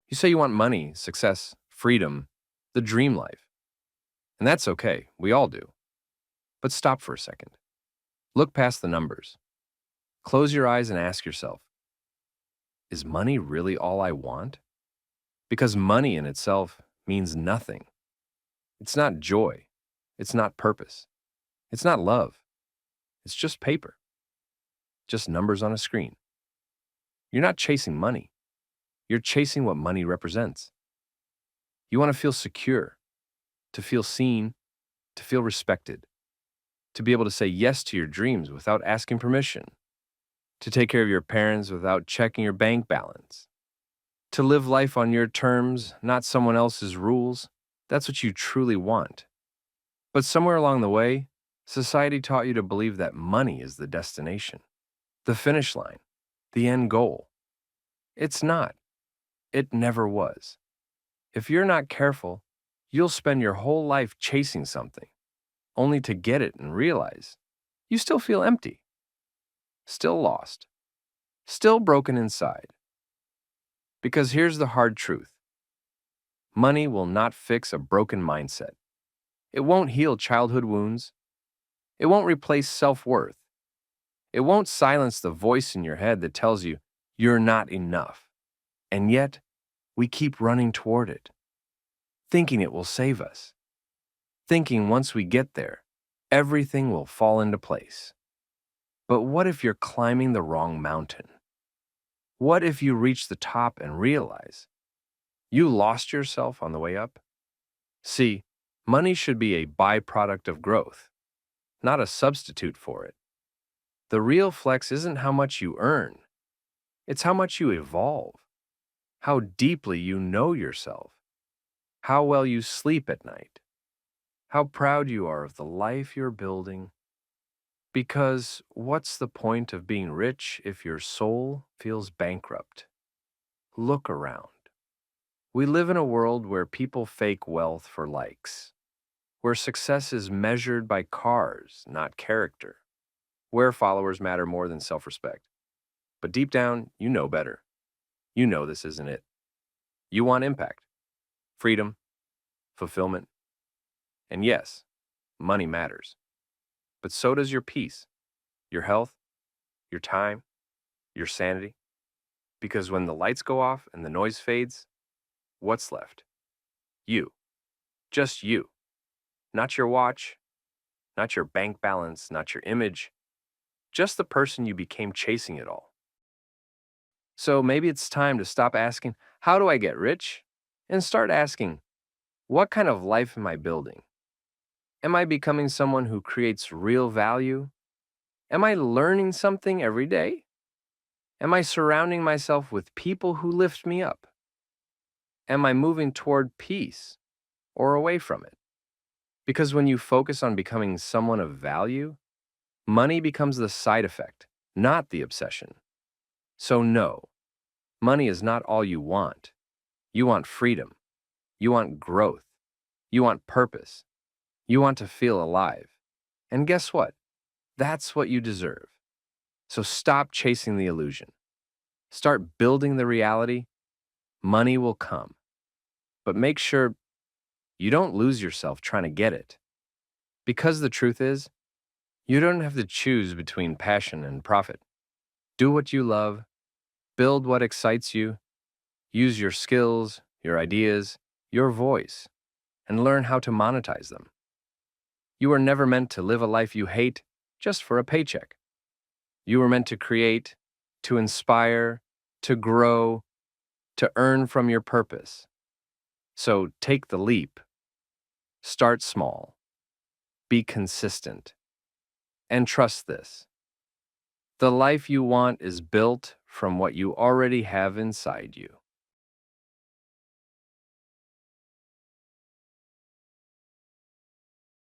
You say you want money, success, freedom, the dream life. And that's okay, we all do. But stop for a second. Look past the numbers. Close your eyes and ask yourself, is money really all I want? Because money in itself means nothing. It's not joy. It's not purpose. It's not love. It's just paper. Just numbers on a screen. You're not chasing money. You're chasing what money represents. You want to feel secure, to feel seen, to feel respected, to be able to say yes to your dreams without asking permission, to take care of your parents without checking your bank balance, to live life on your terms, not someone else's rules. That's what you truly want. But somewhere along the way, society taught you to believe that money is the destination, the finish line, the end goal. It's not. It never was. If you're not careful, you'll spend your whole life chasing something, only to get it and realize you still feel empty, still lost, still broken inside. Because here's the hard truth. Money will not fix a broken mindset. It won't heal childhood wounds. It won't replace self-worth. It won't silence the voice in your head that tells you you're not enough. And yet, we keep running toward it, thinking it will save us, thinking once we get there, everything will fall into place. But what if you're climbing the wrong mountain? What if you reach the top and realize you lost yourself on the way up? See, money should be a byproduct of growth, not a substitute for it. The real flex isn't how much you earn, it's how much you evolve, how deeply you know yourself, how well you sleep at night, how proud you are of the life you're building. Because what's the point of being rich if your soul feels bankrupt? Look around. We live in a world where people fake wealth for likes, where success is measured by cars, not character, where followers matter more than self-respect. But deep down, you know better. You know this isn't it. You want impact, freedom, fulfillment. And yes, money matters. But so does your peace, your health, your time, your sanity. Because when the lights go off and the noise fades, what's left? You. Just you. Not your watch, not your bank balance, not your image, just the person you became chasing it all. So maybe it's time to stop asking, how do I get rich? And start asking, what kind of life am I building? Am I becoming someone who creates real value? Am I learning something every day? Am I surrounding myself with people who lift me up? Am I moving toward peace or away from it? Because when you focus on becoming someone of value, money becomes the side effect, not the obsession. So no, money is not all you want. You want freedom. You want growth. You want purpose. You want to feel alive. And guess what? That's what you deserve. So stop chasing the illusion. Start building the reality. Money will come. But make sure you don't lose yourself trying to get it. Because the truth is, you don't have to choose between passion and profit. Do what you love, build what excites you, use your skills, your ideas, your voice, and learn how to monetize them. You were never meant to live a life you hate just for a paycheck. You were meant to create, to inspire, to grow, to earn from your purpose. So take the leap. Start small. Be consistent. And trust this. The life you want is built from what you already have inside you.